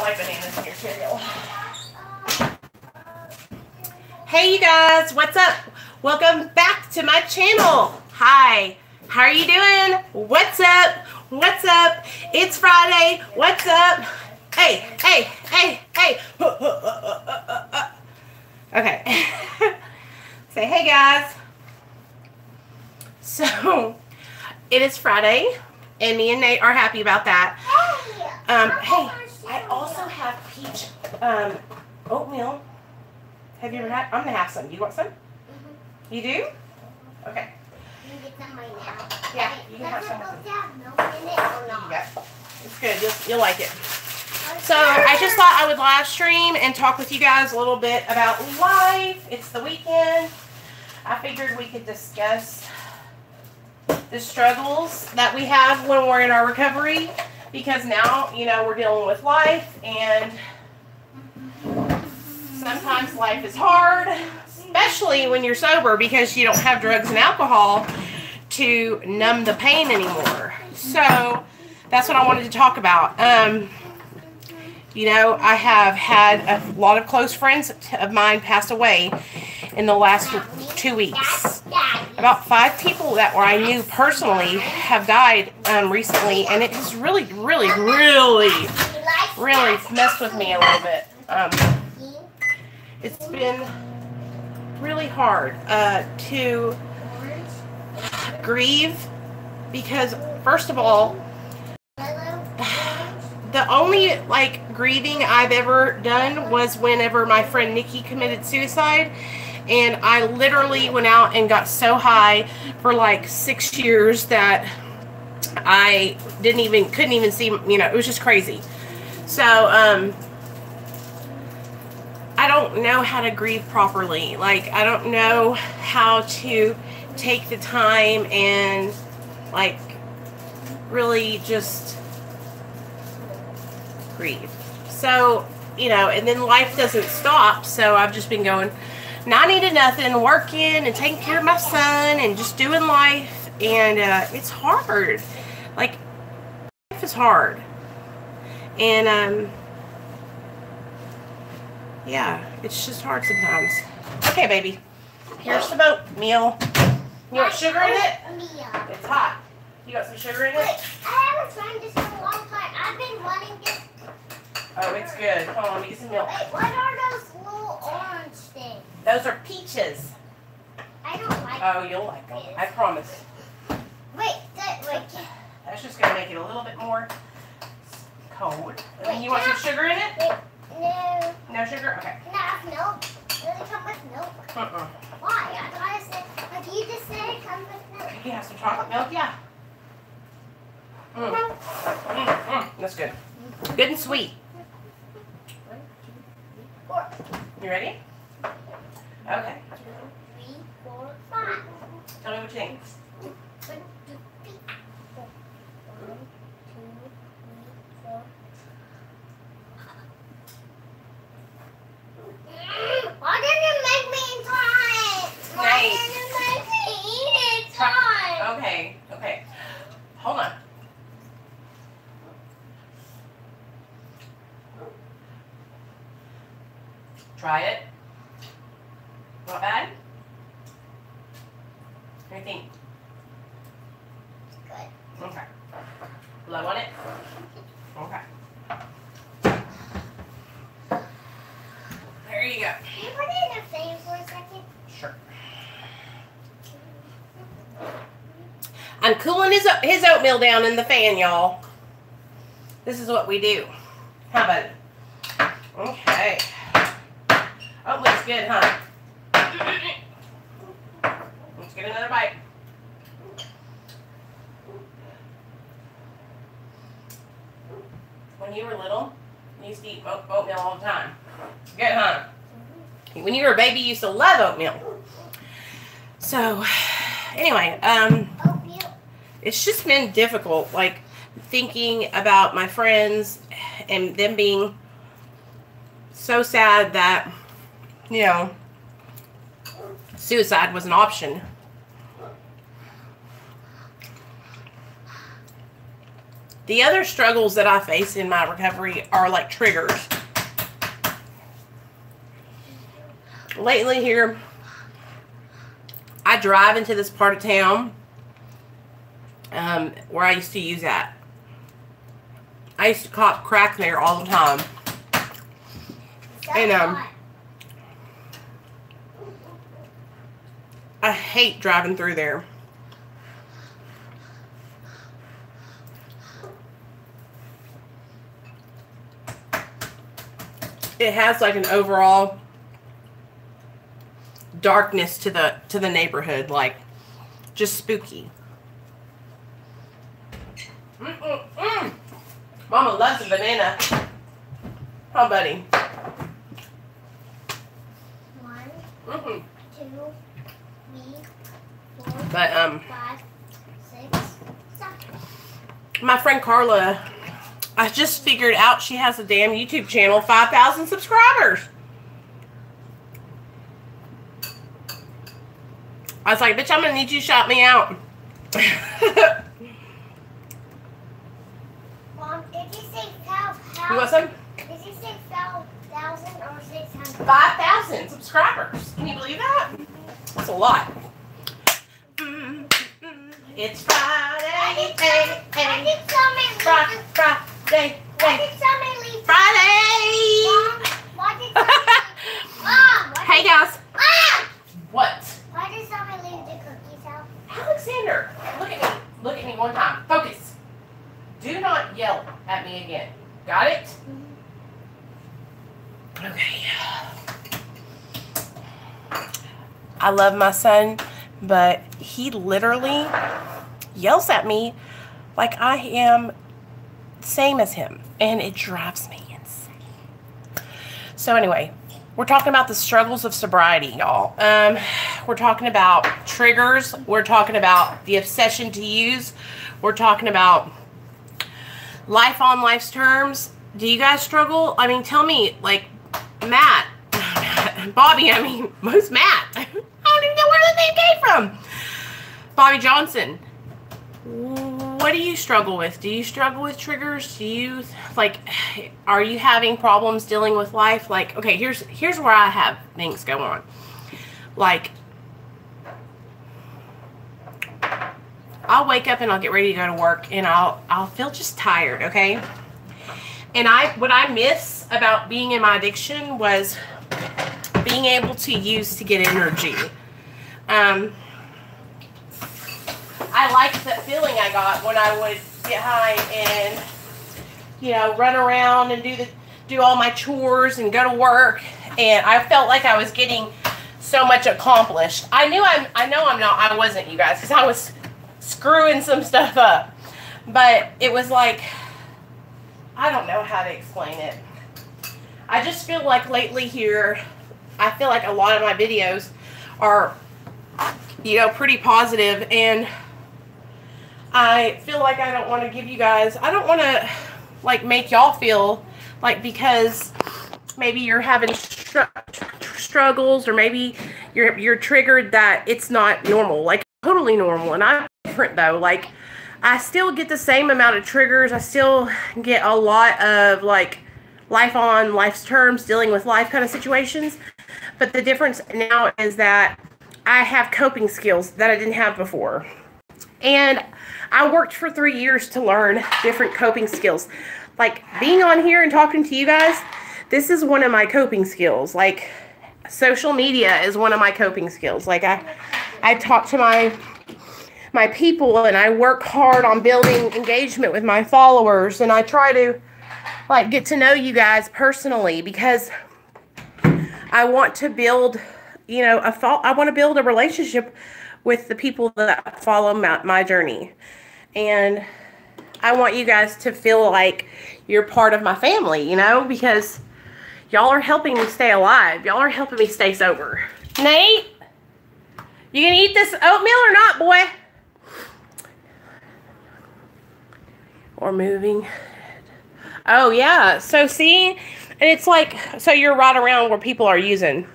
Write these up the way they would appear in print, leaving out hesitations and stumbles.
don't like bananas in your cereal. Hey you guys, what's up? Welcome back to my channel. Hi, how are you doing? What's up? What's up? It's Friday. What's up? Hey, hey, hey, hey. Okay. Say hey guys. So, it is Friday, and me and Nate are happy about that. Hey, I also have peach oatmeal. Have you ever had? I'm gonna have some. You want some? Mm-hmm. You do? Okay. You can get some right now. Yeah, you can have some. Does it have milk in it or not? Yeah, it's good. You'll like it. So I just thought I would live stream and talk with you guys a little bit about life. It's the weekend. I figured we could discuss the struggles that we have when we're in our recovery, because now, you know, we're dealing with life, and sometimes life is hard, especially when you're sober, because you don't have drugs and alcohol to numb the pain anymore. So that's what I wanted to talk about. You know, I have had a lot of close friends of mine pass away in the last 2 weeks. About 5 people that I knew personally have died recently, and it has really messed with me a little bit. It's been really hard to grieve, because first of all, the only grieving I've ever done was whenever my friend Nikki committed suicide, and I literally went out and got so high for like 6 years that I couldn't even see, you know, it was just crazy. So I don't know how to grieve properly. Like, I don't know how to take the time and really just grieve. So, you know, and then life doesn't stop, so I've just been going 90 to nothing, working and taking care of my son and just doing life, and it's hard. Like, life is hard. And yeah, it's just hard sometimes. Okay, baby, here's some oatmeal. You want sugar in it? It's hot. You got some sugar in it? Wait, I haven't tried this in a long time. I've been wanting this. Oh, it's good. Hold on, let me get some milk. Wait, what are those little orange things? Those are peaches. I don't like Oh, you'll like them. I promise. Wait. That's just going to make it a little bit more cold. And then Wait, you want some sugar in it? Wait, no. No sugar? Okay. Can I have milk? Does it come with milk? Why? I thought it said, you just said it comes with milk. You can have some chocolate milk, yeah. That's good. Good and sweet. You ready? Okay. 3, 4, 5. Tell me what you think. 1, 2, 3, 4. Why didn't you make me try it? Why didn't you make me eat it? Okay. Hold on. Try it. Not bad? What do you think? Good. Okay. Blow on it? Okay. There you go. Can you put it in a fan for a second? Sure. I'm cooling his oatmeal down in the fan, y'all. This is what we do. How about it? Okay. Oatmeal's good, huh? Let's get another bite. When you were little, you used to eat oatmeal all the time. Good, huh? When you were a baby, you used to love oatmeal. So, anyway, it's just been difficult, like, thinking about my friends and them being so sad that, you know, suicide was an option. The other struggles that I face in my recovery are like triggers. Lately here, I drive into this part of town where I used to use at. I used to cop crack there all the time. And I hate driving through there. It has like an overall darkness to the neighborhood, like just spooky. Mama loves a banana. Huh, buddy? 1, 2, 3, 4, But 5, 6, 7. my friend Carla, I just figured out she has a damn YouTube channel, 5,000 subscribers. I was like, bitch, I'm gonna need you to shout me out. Mom, did you say how? You want some? Did you say 1,000 or 600? 5,000 subscribers. Can you believe that? That's a lot. It's Friday. Why did somebody leave Friday. Why did somebody leave Friday. Mom, why did somebody Mom, why Hey did, guys. Ah! What? Why did somebody leave the cookies out? Alexander, look at me. Look at me one time. Focus. Do not yell at me again. Got it? Okay. I love my son, but he literally yells at me like I am the same as him, and it drives me insane. So anyway, we're talking about the struggles of sobriety, y'all. We're talking about triggers. We're talking about the obsession to use. We're talking about life on life's terms. Do you guys struggle? I mean, tell me, like, Matt, Bobby, I mean, most Matt. I don't even know where the name came from. Bobby Johnson. What do you struggle with? Do you struggle with triggers? Do you, like, are you having problems dealing with life? Like, okay, here's where I have things go on. Like, I'll wake up and I'll get ready to go to work and I'll feel just tired, okay? And what I miss about being in my addiction was being able to use to get energy. I liked that feeling I got when I would get high and, you know, run around and do all my chores and go to work, and I felt like I was getting so much accomplished. I wasn't, you guys, because I was screwing some stuff up. But it was like, I don't know how to explain it. I just feel like lately here, I feel like a lot of my videos are, you know, pretty positive, and I feel like I don't want to give you guys, I don't want to, like, make y'all feel like because maybe you're having struggles, or maybe you're triggered, that it's not normal. Like, totally normal. And I'm different though. Like, I still get the same amount of triggers. I still get a lot of, like, life on life's terms, dealing with life kind of situations. But the difference now is that I have coping skills that I didn't have before. And I worked for 3 years to learn different coping skills. Like, being on here and talking to you guys, this is one of my coping skills. Like, social media is one of my coping skills. Like, I talk to my people, and I work hard on building engagement with my followers, and I try to, like, get to know you guys personally, because I want to build, you know, I want to build a relationship with the people that follow my journey. And I want you guys to feel like you're part of my family, you know, because y'all are helping me stay alive. Y'all are helping me stay sober. Nate, you gonna eat this oatmeal or not, boy? Or moving. Oh, yeah. So, see, and it's like, so you're right around where people are using.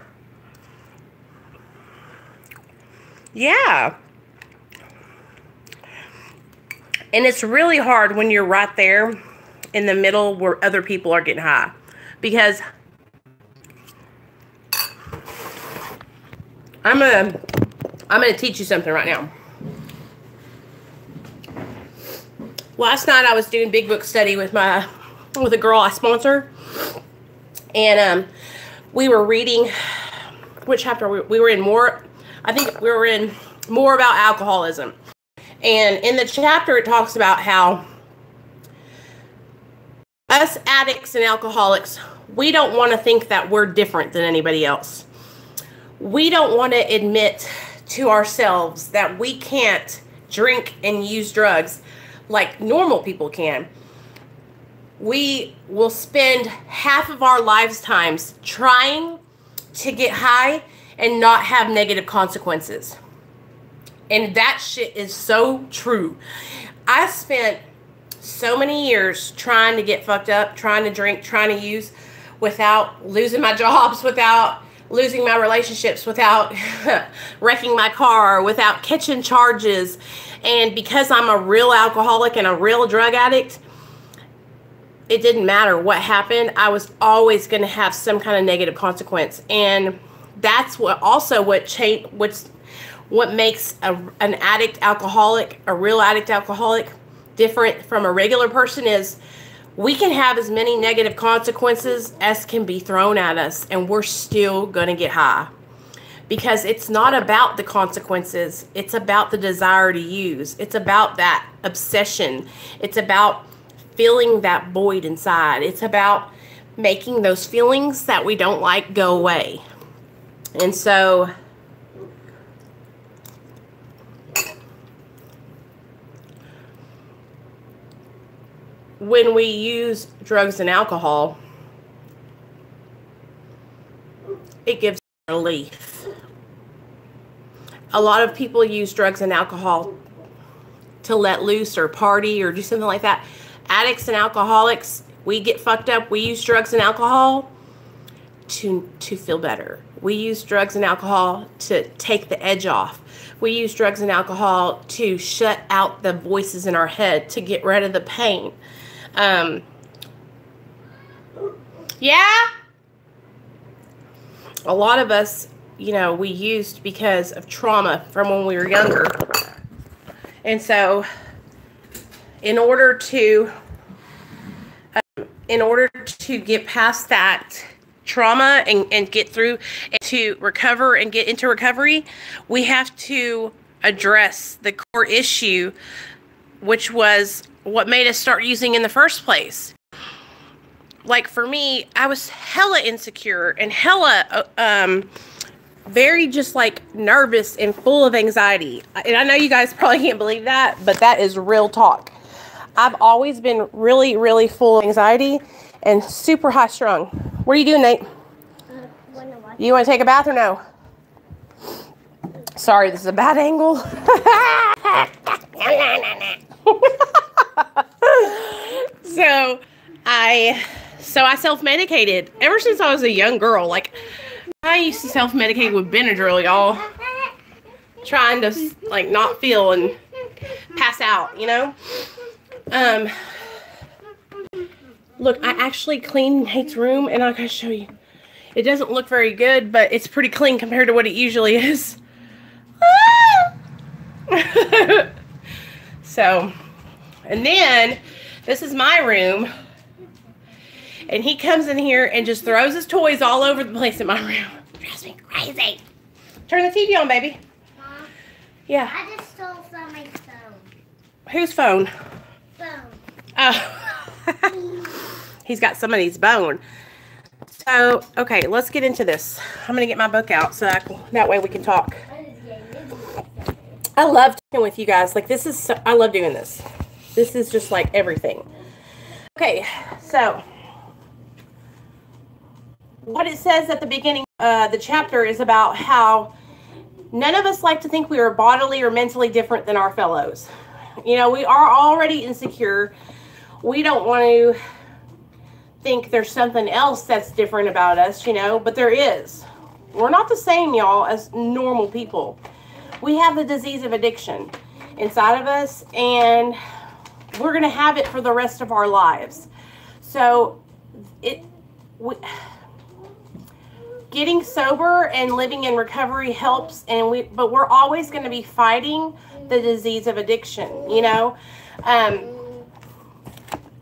Yeah. And it's really hard when you're right there in the middle where other people are getting high. Because I'm gonna teach you something right now. Last night I was doing big book study with a girl I sponsor, and we were reading, which chapter we were in more. I think we were in more about alcoholism, and in the chapter it talks about how us addicts and alcoholics, we don't want to think that we're different than anybody else. We don't want to admit to ourselves that we can't drink and use drugs like normal people can. We will spend half of our lifetimes trying to get high and not have negative consequences. And that shit is so true. I spent so many years trying to get fucked up, trying to drink, trying to use without losing my jobs, without losing my relationships, without wrecking my car, without catching charges. And because I'm a real alcoholic and a real drug addict, it didn't matter what happened. I was always going to have some kind of negative consequence. And that's what makes an addict alcoholic, a real addict alcoholic, different from a regular person is we can have as many negative consequences as can be thrown at us, and we're still going to get high. Because it's not about the consequences. It's about the desire to use. It's about that obsession. It's about filling that void inside. It's about making those feelings that we don't like go away. And so when we use drugs and alcohol, it gives relief. A lot of people use drugs and alcohol to let loose or party or do something like that. Addicts and alcoholics, we get fucked up. We use drugs and alcohol to feel better. We use drugs and alcohol to take the edge off. We use drugs and alcohol to shut out the voices in our head, to get rid of the pain. Yeah? A lot of us, you know, we used because of trauma from when we were younger. And so in order to get past that trauma and get through and to recover and get into recovery, we have to address the core issue, which was what made us start using in the first place. Like for me, I was hella insecure and hella very just like nervous and full of anxiety. And I know you guys probably can't believe that, but that is real talk. I've always been really, really full of anxiety and super high strung. What are you doing, Nate? You want to take a bath or no? Sorry, this is a bad angle. So I self-medicated ever since I was a young girl. Like, I used to self-medicate with Benadryl, y'all. Trying to, like, not feel and pass out, you know? Look, I actually cleaned Nate's room, and I gotta show you. It doesn't look very good, but it's pretty clean compared to what it usually is. So, and then, this is my room. And he comes in here and just throws his toys all over the place in my room. Drives me crazy. Turn the TV on, baby. Mom, yeah. I just stole somebody's phone. Whose phone? Phone. Oh. He's got somebody's bone. So, okay, let's get into this. I'm going to get my book out so that way we can talk. I love talking with you guys. Like, this is, so, I love doing this. This is just like everything. Okay, so what it says at the beginning of the chapter is about how none of us like to think we are bodily or mentally different than our fellows. You know, we are already insecure. We don't want to think there's something else that's different about us, you know, but there is. We're not the same, y'all, as normal people. We have the disease of addiction inside of us, and we're going to have it for the rest of our lives. So getting sober and living in recovery helps, but we're always going to be fighting the disease of addiction, you know.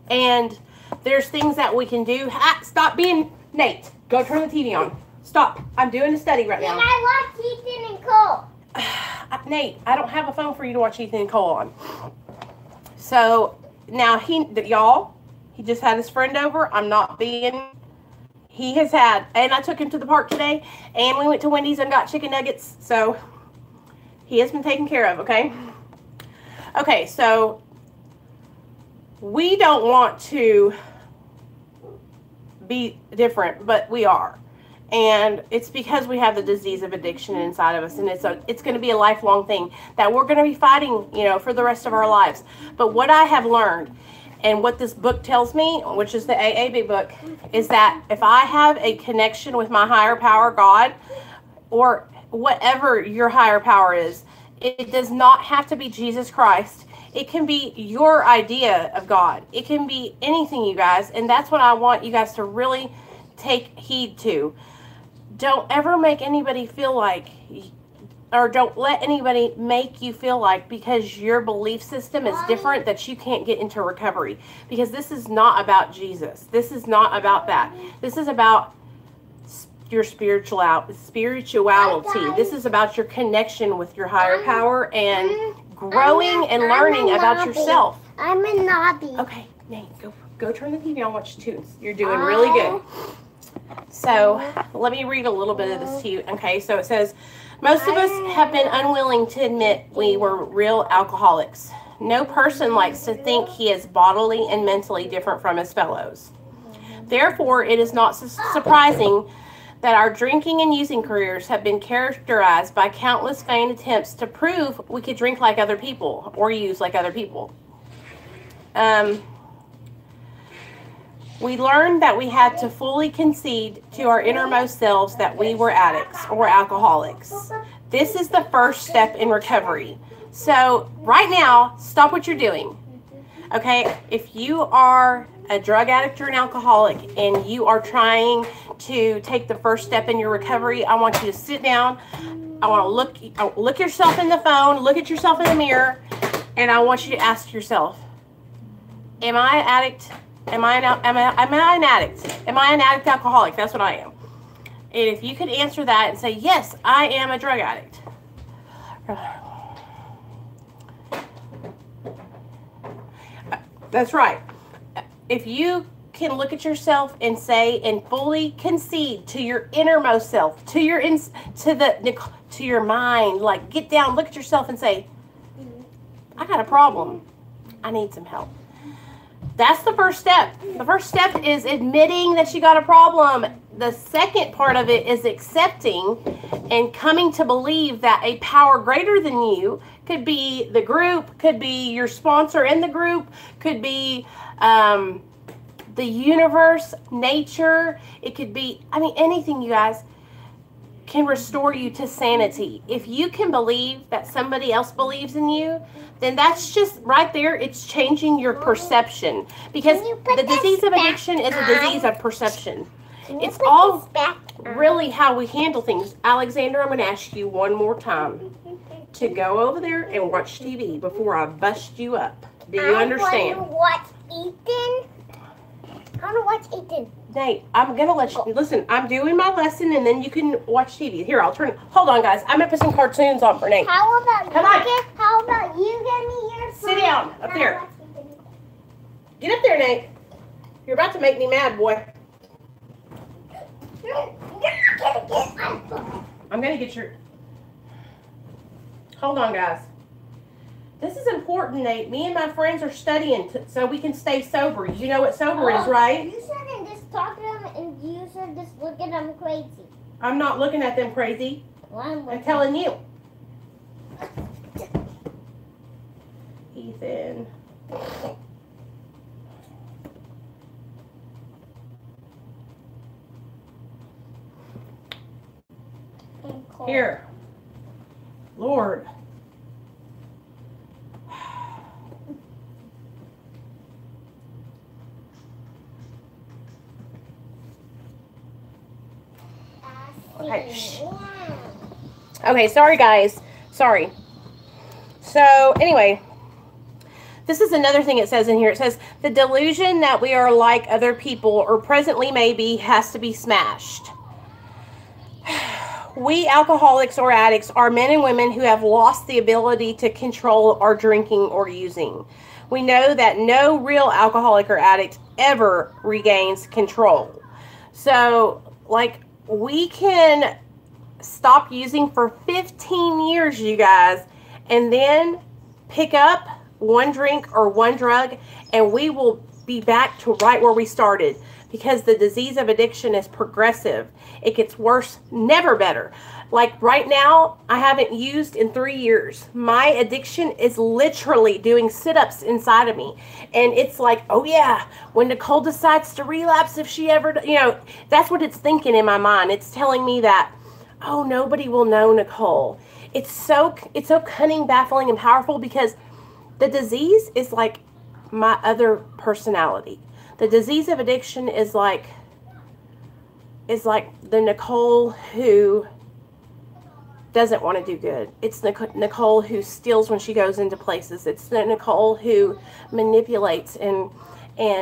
And there's things that we can do. Stop being Nate. Go turn the TV on. Stop. I'm doing a study right now. And I watch Ethan and Cole. Nate, I don't have a phone for you to watch Ethan and Cole on. So now he just had his friend over. He has had, and I took him to the park today, and we went to Wendy's and got chicken nuggets. So he has been taken care of, okay? Okay, so we don't want to be different, but we are. And it's because we have the disease of addiction inside of us, and it's going to be a lifelong thing that we're going to be fighting, you know, for the rest of our lives. But what I have learned, and what this book tells me, which is the AAB book, is that if I have a connection with my higher power, God, or whatever your higher power is, it does not have to be Jesus Christ. It can be your idea of God. It can be anything, you guys, and that's what I want you guys to really take heed to. Don't ever make anybody feel like, or don't let anybody make you feel like, because your belief system is different, that you can't get into recovery. Because this is not about Jesus. This is not about that. This is about your spirituality. This is about your connection with your higher power and growing and learning about yourself. I'm a knobby. Okay, Nate, go turn the TV on, watch tunes. You're doing really good. So let me read a little bit of this to you. Okay, so it says, most of us have been unwilling to admit we were real alcoholics. No person likes to think he is bodily and mentally different from his fellows. Therefore, it is not surprising that our drinking and using careers have been characterized by countless vain attempts to prove we could drink like other people or use like other people. We learned that we had to fully concede to our innermost selves that we were addicts or alcoholics. This is the first step in recovery. So right now, stop what you're doing. Okay, if you are a drug addict or an alcoholic and you are trying to take the first step in your recovery, I want you to sit down. I want to look yourself in the phone, look at yourself in the mirror, and I want you to ask yourself, am I an addict? Am I an addict? Am I an addict alcoholic? That's what I am. And if you could answer that and say, yes, I am a drug addict. That's right. If you can look at yourself and say and fully concede to your innermost self, to your mind, like get down, look at yourself and say, I got a problem. I need some help. That's the first step. The first step is admitting that you got a problem. The second part of it is accepting and coming to believe that a power greater than you, could be the group, could be your sponsor in the group, could be the universe, nature. It could be, anything, you guys, can restore you to sanity. If you can believe that somebody else believes in you, then that's just right there. It's changing your perception, because the disease of addiction is a disease of perception. It's all really how we handle things. Alexander, I'm going to ask you one more time to go over there and watch TV before I bust you up. Do you understand? I want to watch Ethan. Nate, I'm going to let you, listen, I'm doing my lesson and then you can watch TV. Here, hold on, guys. I'm going to put some cartoons on for Nate. How about How about you get me your phone? Sit down, up there. Get up there, Nate. You're about to make me mad, boy. I'm going to get your, hold on, guys. This is important, Nate. Me and my friends are studying so we can stay sober. You know what sober is, right? You shouldn't just talk to them and you should just look at them crazy. I'm not looking at them crazy. Well, I'm telling you. Ethan. Here. Lord. Okay. Shh. Okay, sorry guys. Sorry. So, anyway, this is another thing it says in here. It says, the delusion that we are like other people, or presently maybe, has to be smashed. We alcoholics or addicts are men and women who have lost the ability to control our drinking or using. We know that no real alcoholic or addict ever regains control. So, like, we can stop using for 15 years, you guys, and then pick up one drink or one drug, and we will be back to right where we started, because the disease of addiction is progressive. It gets worse, never better. Like right now, I haven't used in 3 years. My addiction is literally doing sit-ups inside of me. And it's like, oh yeah, when Nicole decides to relapse, if she ever, you know, that's what it's thinking in my mind. It's telling me that, oh, nobody will know Nicole. It's so cunning, baffling, and powerful, because the disease is like my other personality. The disease of addiction is like the Nicole who doesn't want to do good. It's the Nicole who steals when she goes into places. It's the Nicole who manipulates and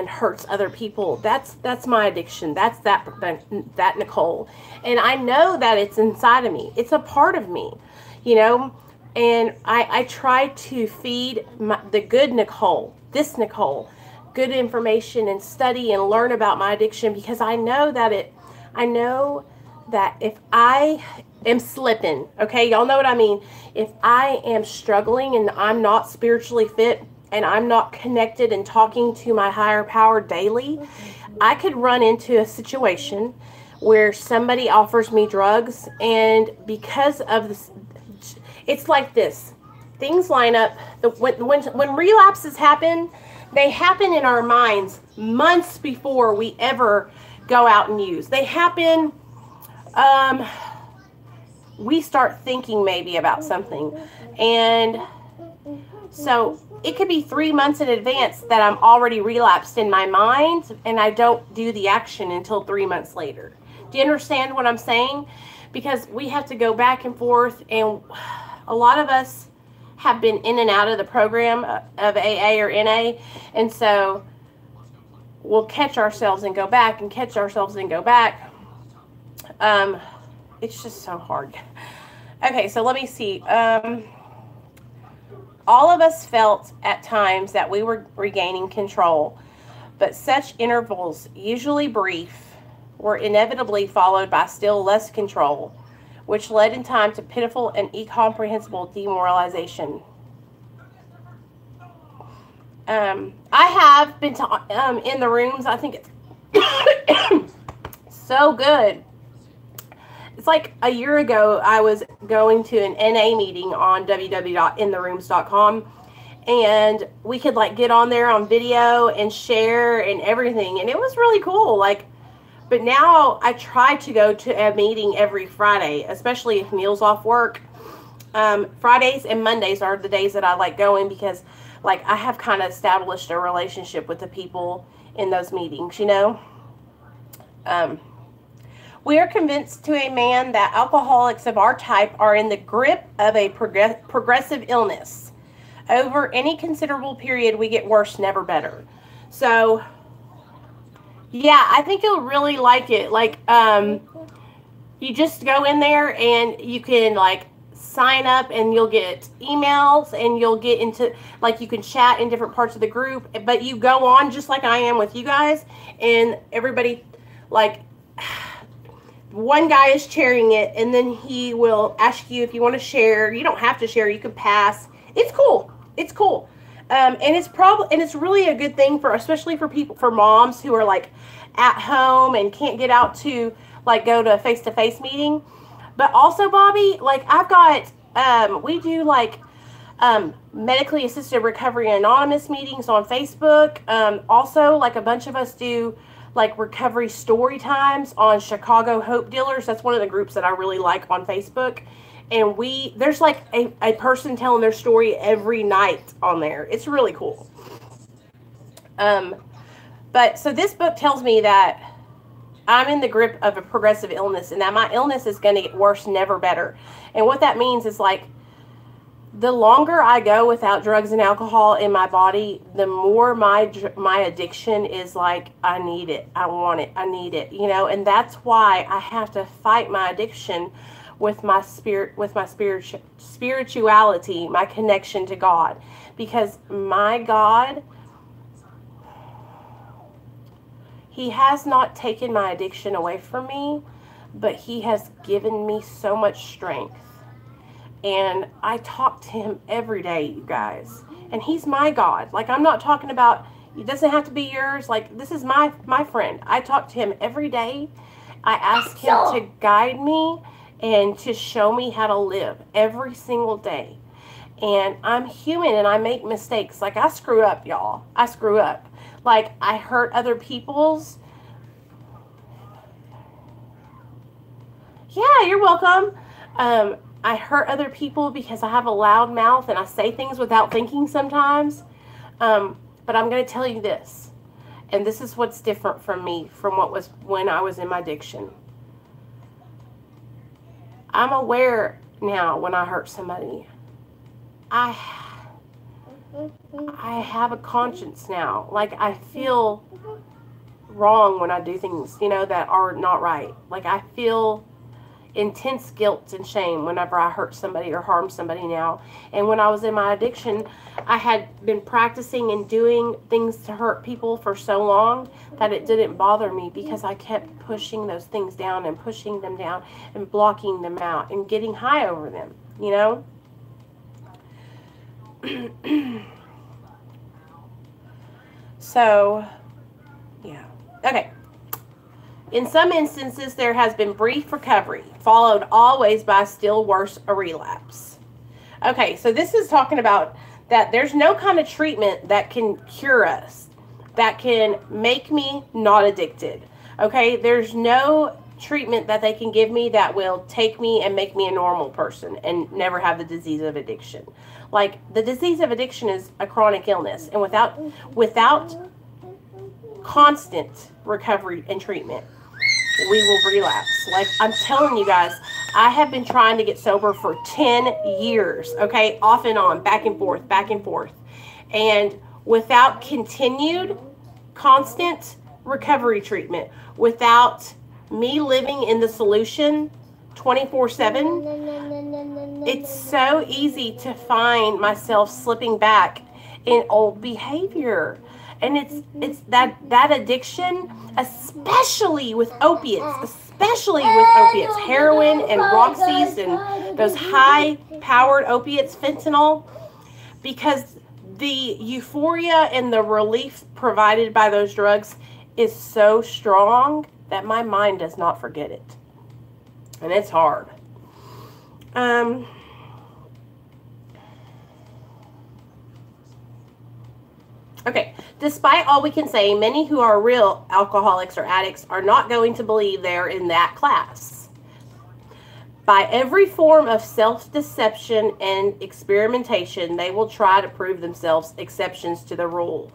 hurts other people. That's my addiction. That's that Nicole. And I know that it's inside of me. It's a part of me, you know. And I try to feed the good Nicole, this Nicole, good information and study and learn about my addiction, because I know that if I am slipping, okay, y'all know what I mean. If I am struggling and I'm not spiritually fit and I'm not connected and talking to my higher power daily, I could run into a situation where somebody offers me drugs, and because of this, it's like this. Things line up. When relapses happen, they happen in our minds months before we ever go out and use. They happen, we start thinking maybe about something. And so it could be 3 months in advance that I'm already relapsed in my mind, and I don't do the action until 3 months later. Do you understand what I'm saying? Because we have to go back and forth, and a lot of us have been in and out of the program of AA or NA, and so we'll catch ourselves and go back and catch ourselves and go back. It's just so hard. Okay, so let me see. All of us felt at times that we were regaining control, but such intervals, usually brief, were inevitably followed by still less control, which led in time to pitiful and incomprehensible demoralization. I have been in the rooms. I think it's so good. It's like a year ago, I was going to an NA meeting on www.intherooms.com, and we could like get on there on video and share and everything, and it was really cool. Like, but now I try to go to a meeting every Friday, especially if Neil's off work. Fridays and Mondays are the days that I like going, because like I have kind of established a relationship with the people in those meetings, you know. We are convinced to a man that alcoholics of our type are in the grip of a progressive illness. Over any considerable period, we get worse, never better. So, yeah, I think you'll really like it. Like, you just go in there and you can, like, sign up, and you'll get emails, and you'll get into, like, you can chat in different parts of the group, but you go on just like I am with you guys, and everybody, like, one guy is chairing it, and then he will ask you if you want to share. You don't have to share. You can pass. It's cool. It's cool. And it's really a good thing for, especially for people, for moms who are like at home and can't get out to like go to a face-to-face meeting. But also, Bobby, like I've got, we do like medically assisted recovery anonymous meetings on Facebook. Also, like a bunch of us do like recovery story times on Chicago Hope Dealers. That's one of the groups that I really like on Facebook. And there's like a person telling their story every night on there. It's really cool. But so this book tells me that I'm in the grip of a progressive illness, and that my illness is going to get worse, never better. And what that means is, like, the longer I go without drugs and alcohol in my body, the more my addiction is like, I need it, I want it, I need it, you know. And that's why I have to fight my addiction with my spirit, with my spirituality, my connection to God, because my God, He has not taken my addiction away from me, but He has given me so much strength. And I talk to Him every day, you guys. And He's my God. Like, I'm not talking about, it doesn't have to be yours. Like, this is my friend. I talk to Him every day. I ask Him to guide me and to show me how to live every single day. And I'm human and I make mistakes. Like, I screw up, y'all. I screw up. Like, I hurt other people's. Yeah, you're welcome. I hurt other people because I have a loud mouth and I say things without thinking sometimes. But I'm going to tell you this. And this is what's different from me from what was when I was in my addiction. I'm aware now when I hurt somebody. I have a conscience now. Like, I feel wrong when I do things, you know, that are not right. Like, I feel intense guilt and shame whenever I hurt somebody or harm somebody now. And when I was in my addiction, I had been practicing and doing things to hurt people for so long that it didn't bother me, because I kept pushing those things down and pushing them down and blocking them out and getting high over them, you know? So, yeah. Okay. In some instances, there has been brief recovery, followed always by still worse, a relapse. Okay, so this is talking about that there's no kind of treatment that can cure us, that can make me not addicted. Okay, there's no treatment that they can give me that will take me and make me a normal person and never have the disease of addiction. Like, the disease of addiction is a chronic illness, and without constant recovery and treatment, we will relapse. Like, I'm telling you guys, I have been trying to get sober for 10 years, okay, off and on, back and forth, and without continued constant recovery treatment, without me living in the solution 24/7, it's so easy to find myself slipping back in old behavior. And it's that addiction, especially with opiates, heroin and Roxy's and those high-powered opiates, fentanyl, because the euphoria and the relief provided by those drugs is so strong that my mind does not forget it. And it's hard. Okay, despite all we can say, many who are real alcoholics or addicts are not going to believe they're in that class. By every form of self-deception and experimentation, they will try to prove themselves exceptions to the rule.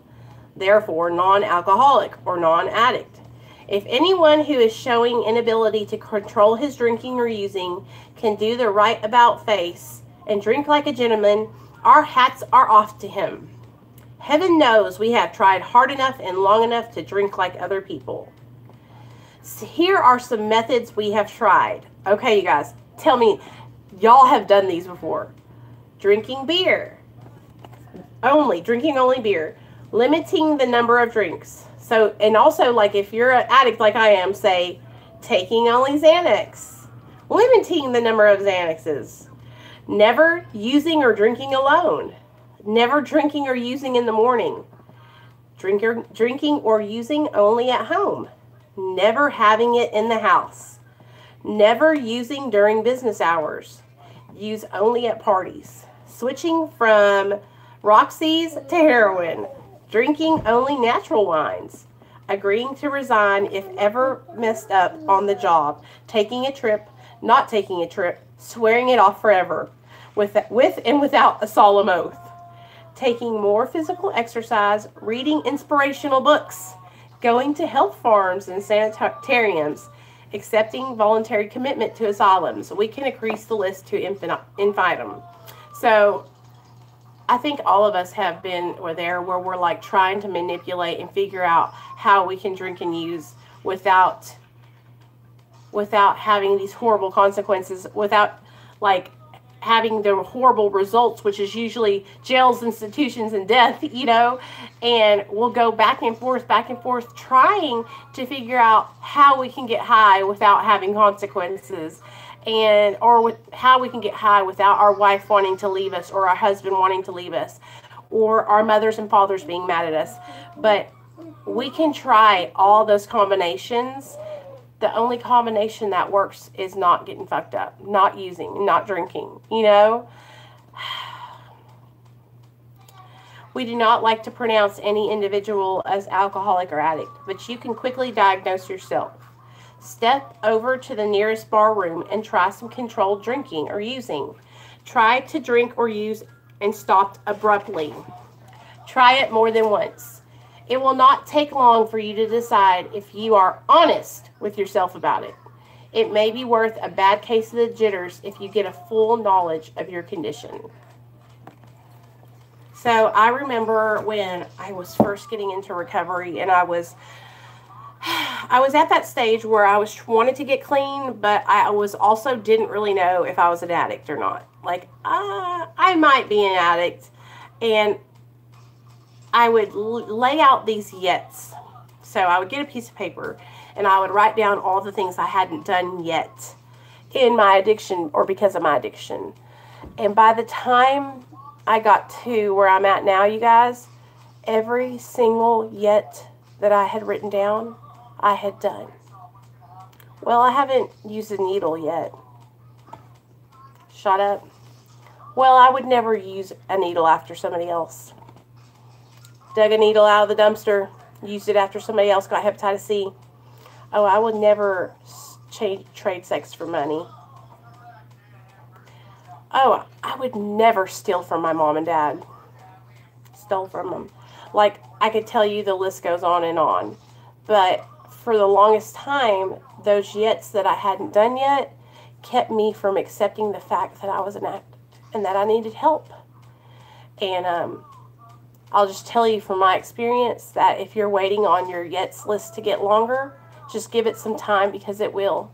Therefore, non-alcoholic or non-addict. If anyone who is showing inability to control his drinking or using can do the right about face and drink like a gentleman, our hats are off to him. Heaven knows we have tried hard enough and long enough to drink like other people. So here are some methods we have tried. Okay, you guys, tell me, y'all have done these before. Drinking beer. Drinking only beer. Limiting the number of drinks. So, and also, like, if you're an addict like I am, say, taking only Xanax. Limiting the number of Xanaxes. Never using or drinking alone. Never drinking or using in the morning. Drinking or using only at home. Never having it in the house. Never using during business hours. Use only at parties. Switching from Roxy's to heroin. Drinking only natural wines. Agreeing to resign if ever messed up on the job. Taking a trip, not taking a trip. Swearing it off forever. With and without a solemn oath. Taking more physical exercise, reading inspirational books, going to health farms and sanitariums, accepting voluntary commitment to asylums. We can increase the list to infinitum. So I think all of us have been there where we're like trying to manipulate and figure out how we can drink and use without having these horrible consequences, without like having the horrible results, which is usually jails, institutions, and death, you know. And we'll go back and forth, trying to figure out how we can get high without having consequences, or how we can get high without our wife wanting to leave us, or our husband wanting to leave us, or our mothers and fathers being mad at us. But we can try all those combinations. The only combination that works is not getting fucked up, not using, not drinking, you know. We do not like to pronounce any individual as alcoholic or addict, but you can quickly diagnose yourself. Step over to the nearest bar room and try some controlled drinking or using. Try to drink or use and stop abruptly. Try it more than once. It will not take long for you to decide if you are honest with yourself about it. It may be worth a bad case of the jitters if you get a full knowledge of your condition. So I remember when I was first getting into recovery, and I was at that stage where I wanted to get clean, but I was also didn't really know if I was an addict or not. Like, I might be an addict, and I would lay out these yets. So I would get a piece of paper, and I would write down all the things I hadn't done yet in my addiction or because of my addiction. And by the time I got to where I'm at now, you guys, every single yet that I had written down, I had done. Well, I haven't used a needle yet. Shut up. Well, I would never use a needle after somebody else. Dug a needle out of the dumpster, used it after somebody else got hepatitis C. Oh, I would never trade sex for money. Oh, I would never steal from my mom and dad. Stole from them. Like, I could tell you the list goes on and on. But for the longest time, those yets that I hadn't done yet kept me from accepting the fact that I was an addict and that I needed help. And I'll just tell you from my experience that if you're waiting on your yets list to get longer, just give it some time, because it will.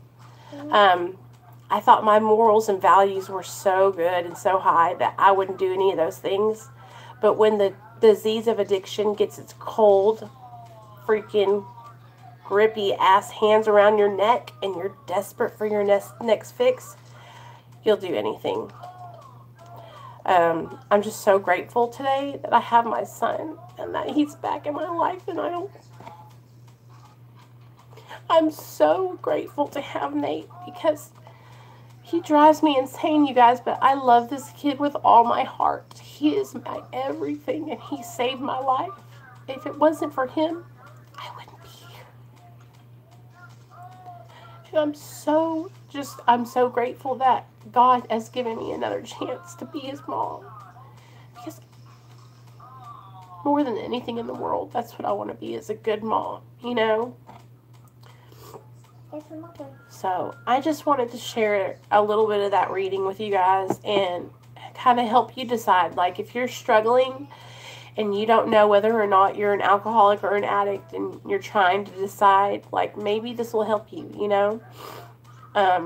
I thought my morals and values were so good and so high that I wouldn't do any of those things. But when the disease of addiction gets its cold, freaking grippy ass hands around your neck and you're desperate for your next fix, you'll do anything. I'm just so grateful today that I have my son and that he's back in my life, and I'm so grateful to have Nate, because he drives me insane, you guys, but I love this kid with all my heart. He is my everything, and he saved my life. If it wasn't for him, I wouldn't be here. And I'm so grateful that God has given me another chance to be his mom. Because more than anything in the world, that's what I want to be, is a good mom, you know? So I just wanted to share a little bit of that reading with you guys and kind of help you decide, like, if you're struggling and you don't know whether or not you're an alcoholic or an addict, and you're trying to decide, like, maybe this will help you, you know? I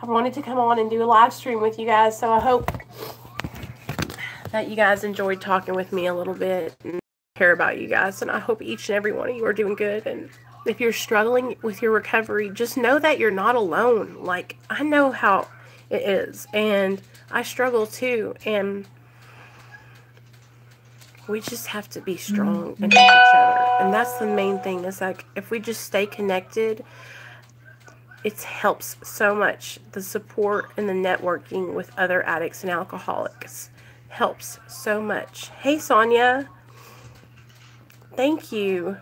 wanted to come on and do a live stream with you guys, so I hope that you guys enjoyed talking with me a little bit and care about you guys, and I hope each and every one of you are doing good. And if you're struggling with your recovery, just know that you're not alone. Like, I know how it is, and I struggle too, and we just have to be strong and help each other. And that's the main thing, is like, if we just stay connected, it helps so much. The support and the networking with other addicts and alcoholics helps so much. Hey, Sonia. Thank you.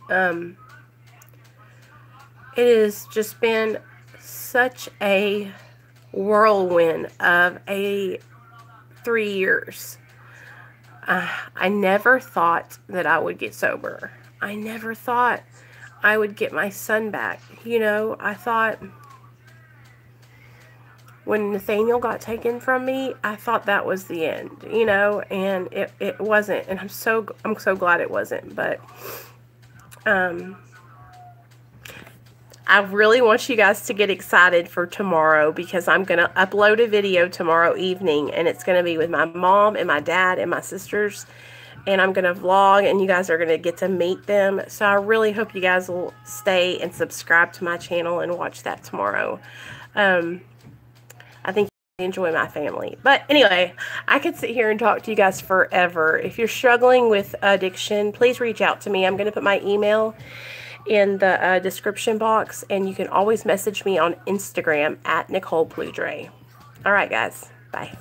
It has just been such a whirlwind of 3 years. I never thought that I would get sober. I never thought I would get my son back. You know, I thought when Nathaniel got taken from me, I thought that was the end, you know, and it wasn't. And I'm so glad it wasn't. But I really want you guys to get excited for tomorrow, because I'm going to upload a video tomorrow evening, and it's going to be with my mom and my dad and my sisters, and I'm going to vlog, and you guys are going to get to meet them. So I really hope you guys will stay and subscribe to my channel and watch that tomorrow. I think you enjoy my family. But anyway, I could sit here and talk to you guys forever. If you're struggling with addiction, please reach out to me. I'm going to put my email in the description box, and you can always message me on Instagram at Nicole Pludre. All right, guys. Bye.